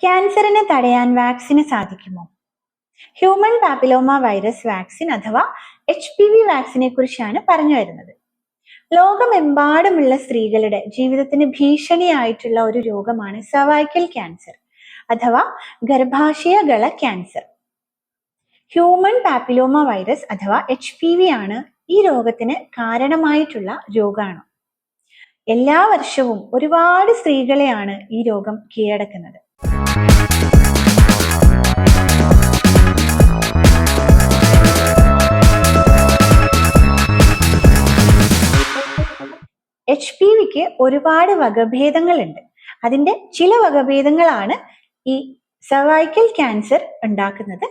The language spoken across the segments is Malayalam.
ക്യാൻസറിനെ തടയാൻ വാക്സിന് സാധിക്കുമോ? ഹ്യൂമൻ പാപ്പിലോമ വൈറസ് വാക്സിൻ അഥവാ HPV വാക്സിനെ കുറിച്ചാണ് പറഞ്ഞു വരുന്നത്. ലോകമെമ്പാടുമുള്ള സ്ത്രീകളുടെ ജീവിതത്തിന് ഭീഷണിയായിട്ടുള്ള ഒരു രോഗമാണ് സർവൈക്കൽ ക്യാൻസർ അഥവാ ഗർഭാശയഗള ക്യാൻസർ. ഹ്യൂമൻ പാപ്പിലോമ വൈറസ് അഥവാ HPV ആണ് ഈ രോഗത്തിന് കാരണമായിട്ടുള്ള രോഗാണു. എല്ലാ വർഷവും ഒരുപാട് സ്ത്രീകളെയാണ് ഈ രോഗം കീഴടക്കുന്നത്. HPVക്ക് ഒരുപാട് വകഭേദങ്ങളുണ്ട്. അതിന്റെ ചില വകഭേദങ്ങളാണ് ഈ സർവൈക്കൽ ക്യാൻസർ ഉണ്ടാക്കുന്നത്.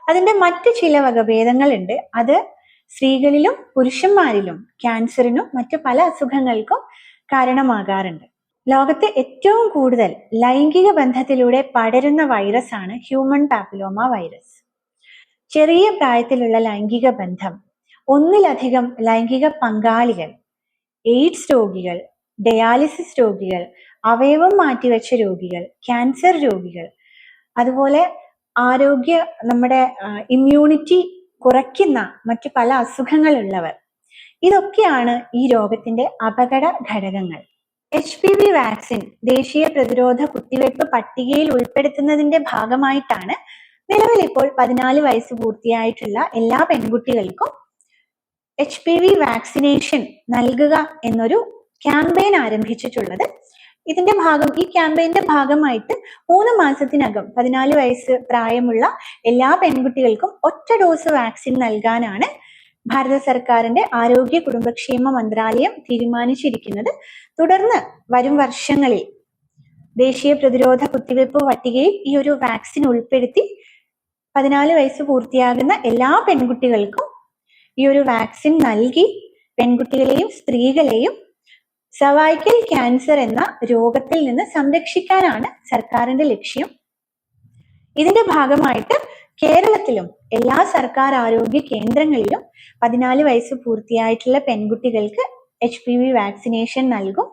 അതിന്റെ മറ്റ് ചില വകഭേദങ്ങളുണ്ട്. അത് സ്ത്രീകളിലും പുരുഷന്മാരിലും ക്യാൻസറിനും മറ്റു പല അസുഖങ്ങൾക്കും കാരണമാകാറുണ്ട്. ലോകത്തെ ഏറ്റവും കൂടുതൽ ലൈംഗിക ബന്ധത്തിലൂടെ പടരുന്ന വൈറസ് ആണ് ഹ്യൂമൻ പാപ്പിലോമ വൈറസ്. ചെറിയ പ്രായത്തിലുള്ള ലൈംഗിക ബന്ധം, ഒന്നിലധികം ലൈംഗിക പങ്കാളികൾ, എയ്ഡ്സ് രോഗികൾ, ഡയാലിസിസ് രോഗികൾ, അവയവം മാറ്റിവെച്ച രോഗികൾ, ക്യാൻസർ രോഗികൾ, അതുപോലെ നമ്മുടെ ഇമ്മ്യൂണിറ്റി കുറയ്ക്കുന്ന മറ്റു പല അസുഖങ്ങളുള്ളവർ, ഇതൊക്കെയാണ് ഈ രോഗത്തിന്റെ അപകട ഘടകങ്ങൾ. HPV വാക്സിൻ ദേശീയ പ്രതിരോധ കുത്തിവയ്പ് പട്ടികയിൽ ഉൾപ്പെടുത്തുന്നതിന്റെ ഭാഗമായിട്ടാണ് നിലവിൽ ഇപ്പോൾ 14 വയസ്സ് പൂർത്തിയായിട്ടുള്ള എല്ലാ പെൺകുട്ടികൾക്കും HPV വാക്സിനേഷൻ നൽകുക എന്നൊരു ക്യാമ്പയിൻ ആരംഭിച്ചിട്ടുള്ളത്. ഈ ക്യാമ്പയിന്റെ ഭാഗമായിട്ട് 3 മാസത്തിനകം 14 വയസ്സ് പ്രായമുള്ള എല്ലാ പെൺകുട്ടികൾക്കും ഒറ്റ ഡോസ് വാക്സിൻ നൽകാനാണ് ഭാരത സർക്കാരിന്റെ ആരോഗ്യ കുടുംബക്ഷേമ മന്ത്രാലയം തീരുമാനിച്ചിരിക്കുന്നത്. തുടർന്ന് വരും വർഷങ്ങളിൽ ദേശീയ പ്രതിരോധ കുത്തിവയ്പ് പട്ടികയിൽ ഈ ഒരു വാക്സിൻ ഉൾപ്പെടുത്തി 14 വയസ്സ് പൂർത്തിയാകുന്ന എല്ലാ പെൺകുട്ടികൾക്കും ഈ ഒരു വാക്സിൻ നൽകി പെൺകുട്ടികളെയും സ്ത്രീകളെയും സർവൈക്കൽ ക്യാൻസർ എന്ന രോഗത്തിൽ നിന്ന് സംരക്ഷിക്കാനാണ് സർക്കാരിന്റെ ലക്ഷ്യം. ഇതിന്റെ ഭാഗമായിട്ട് കേരളത്തിലും എല്ലാ സർക്കാർ ആരോഗ്യ കേന്ദ്രങ്ങളിലും 14 വയസ്സ് പൂർത്തിയായിട്ടുള്ള പെൺകുട്ടികൾക്ക് HPV വാക്സിനേഷൻ നൽകും.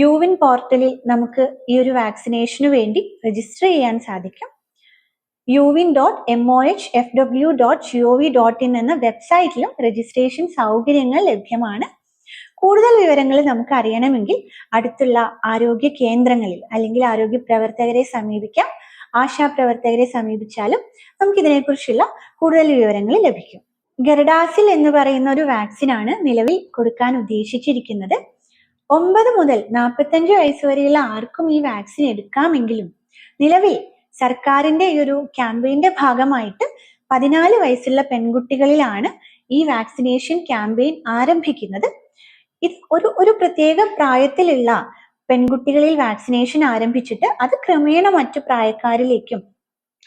യുവിൻ പോർട്ടലിൽ നമുക്ക് ഈ ഒരു വാക്സിനേഷന് വേണ്ടി രജിസ്റ്റർ ചെയ്യാൻ സാധിക്കും. uvin.mohfw.gov.in എന്ന വെബ്സൈറ്റിലും രജിസ്ട്രേഷൻ സൗകര്യങ്ങൾ ലഭ്യമാണ്. കൂടുതൽ വിവരങ്ങൾ നമുക്ക് അറിയണമെങ്കിൽ അടുത്തുള്ള ആരോഗ്യ കേന്ദ്രങ്ങളിൽ അല്ലെങ്കിൽ ആരോഗ്യ പ്രവർത്തകരെ സമീപിക്കാം. ആശാപ്രവർത്തകരെ സമീപിച്ചാലും നമുക്ക് ഇതിനെക്കുറിച്ചുള്ള കൂടുതൽ വിവരങ്ങൾ ലഭിക്കും. ഗർഡാസിൽ എന്ന് പറയുന്ന ഒരു വാക്സിനാണ് നിലവിൽ കൊടുക്കാൻ ഉദ്ദേശിച്ചിരിക്കുന്നത്. 9 മുതൽ 45 വയസ്സ് വരെയുള്ള ആർക്കും ഈ വാക്സിൻ എടുക്കാമെങ്കിലും നിലവിൽ സർക്കാരിന്റെ ഈ ഒരു ക്യാമ്പയിന്റെ ഭാഗമായിട്ട് 14 വയസ്സുള്ള പെൺകുട്ടികളിലാണ് ഈ വാക്സിനേഷൻ ക്യാമ്പയിൻ ആരംഭിക്കുന്നത്. ഇത് ഒരു പ്രത്യേക പ്രായത്തിലുള്ള പെൺകുട്ടികളിൽ വാക്സിനേഷൻ ആരംഭിച്ചിട്ട് അത് ക്രമേണ മറ്റു പ്രായക്കാരിലേക്കും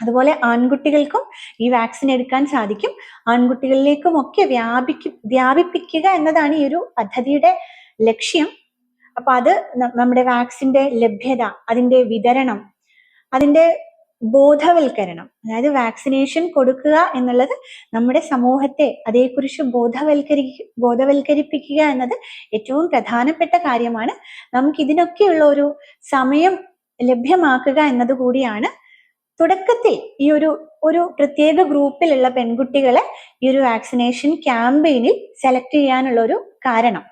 അതുപോലെ ആൺകുട്ടികൾക്കും ഈ വാക്സിൻ എടുക്കാൻ സാധിക്കും. ആൺകുട്ടികളിലേക്കും ഒക്കെ വ്യാപിപ്പിക്കുക എന്നതാണ് ഈ ഒരു പദ്ധതിയുടെ ലക്ഷ്യം. അപ്പൊ അത് നമ്മുടെ വാക്സിന്റെ ലഭ്യത, അതിന്റെ വിതരണം, അതിന്റെ ബോധവൽക്കരണം, അതായത് വാക്സിനേഷൻ കൊടുക്കുക എന്നുള്ളത് നമ്മുടെ സമൂഹത്തെ അതേക്കുറിച്ച് ബോധവൽക്കരിപ്പിക്കുക എന്നത് ഏറ്റവും പ്രധാനപ്പെട്ട കാര്യമാണ്. നമുക്ക് ഇതിനൊക്കെയുള്ള ഒരു സമയം ലഭ്യമാക്കുക എന്നത് കൂടിയാണ് തുടക്കത്തിൽ ഈ ഒരു പ്രത്യേക ഗ്രൂപ്പിലുള്ള പെൺകുട്ടികളെ ഈ ഒരു വാക്സിനേഷൻ ക്യാമ്പയിനിൽ സെലക്ട് ചെയ്യാനുള്ള ഒരു കാരണം.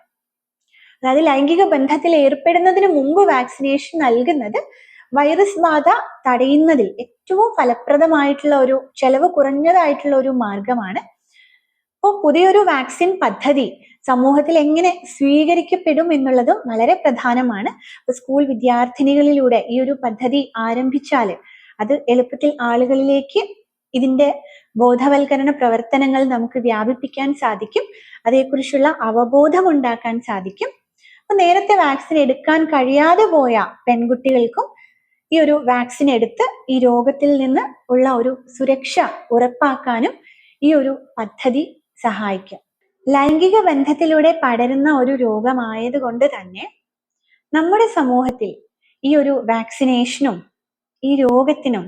അതായത് ലൈംഗിക ബന്ധത്തിൽ ഏർപ്പെടുന്നതിന് മുമ്പ് വാക്സിനേഷൻ നൽകുന്നത് വൈറസ് ബാധ തടയുന്നതിൽ ഏറ്റവും ഫലപ്രദമായിട്ടുള്ള ഒരു ചെലവ് കുറഞ്ഞതായിട്ടുള്ള ഒരു മാർഗമാണ്. അപ്പോൾ പുതിയൊരു വാക്സിൻ പദ്ധതി സമൂഹത്തിൽ എങ്ങനെ സ്വീകരിക്കപ്പെടും എന്നുള്ളതും വളരെ പ്രധാനമാണ്. സ്കൂൾ വിദ്യാർത്ഥിനികളിലൂടെ ഈ ഒരു പദ്ധതി ആരംഭിച്ചാൽ അത് എളുപ്പത്തിൽ ആളുകളിലേക്ക് ഇതിന്റെ ബോധവൽക്കരണ പ്രവർത്തനങ്ങൾ നമുക്ക് വ്യാപിപ്പിക്കാൻ സാധിക്കും. അതേക്കുറിച്ചുള്ള അവബോധം ഉണ്ടാക്കാൻ സാധിക്കും. അപ്പൊ നേരത്തെ വാക്സിൻ എടുക്കാൻ കഴിയാതെ പോയ പെൺകുട്ടികൾക്കും ഈ ഒരു വാക്സിൻ എടുത്ത് ഈ രോഗത്തിൽ നിന്ന് ഉള്ള ഒരു സുരക്ഷ ഉറപ്പാക്കാനും ഈ ഒരു പദ്ധതി സഹായിക്കും. ലൈംഗിക ബന്ധത്തിലൂടെ പടരുന്ന ഒരു രോഗമായത് കൊണ്ട് തന്നെ നമ്മുടെ സമൂഹത്തിൽ ഈ ഒരു വാക്സിനേഷനും ഈ രോഗത്തിനും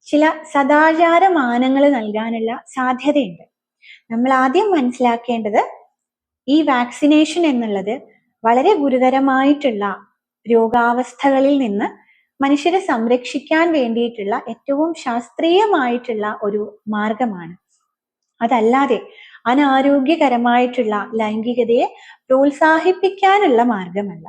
ചില സദാചാര മാനങ്ങൾ നൽകാനുള്ള സാധ്യതയുണ്ട്. നമ്മൾ ആദ്യം മനസ്സിലാക്കേണ്ടത് ഈ വാക്സിനേഷൻ എന്നുള്ളത് വളരെ ഗുരുതരമായിട്ടുള്ള രോഗാവസ്ഥകളിൽ നിന്ന് മനുഷ്യരെ സംരക്ഷിക്കാൻ വേണ്ടിയിട്ടുള്ള ഏറ്റവും ശാസ്ത്രീയമായിട്ടുള്ള ഒരു മാർഗമാണ്. അതല്ലാതെ അനാരോഗ്യകരമായിട്ടുള്ള ലൈംഗികതയെ പ്രോത്സാഹിപ്പിക്കാനുള്ള മാർഗമല്ല.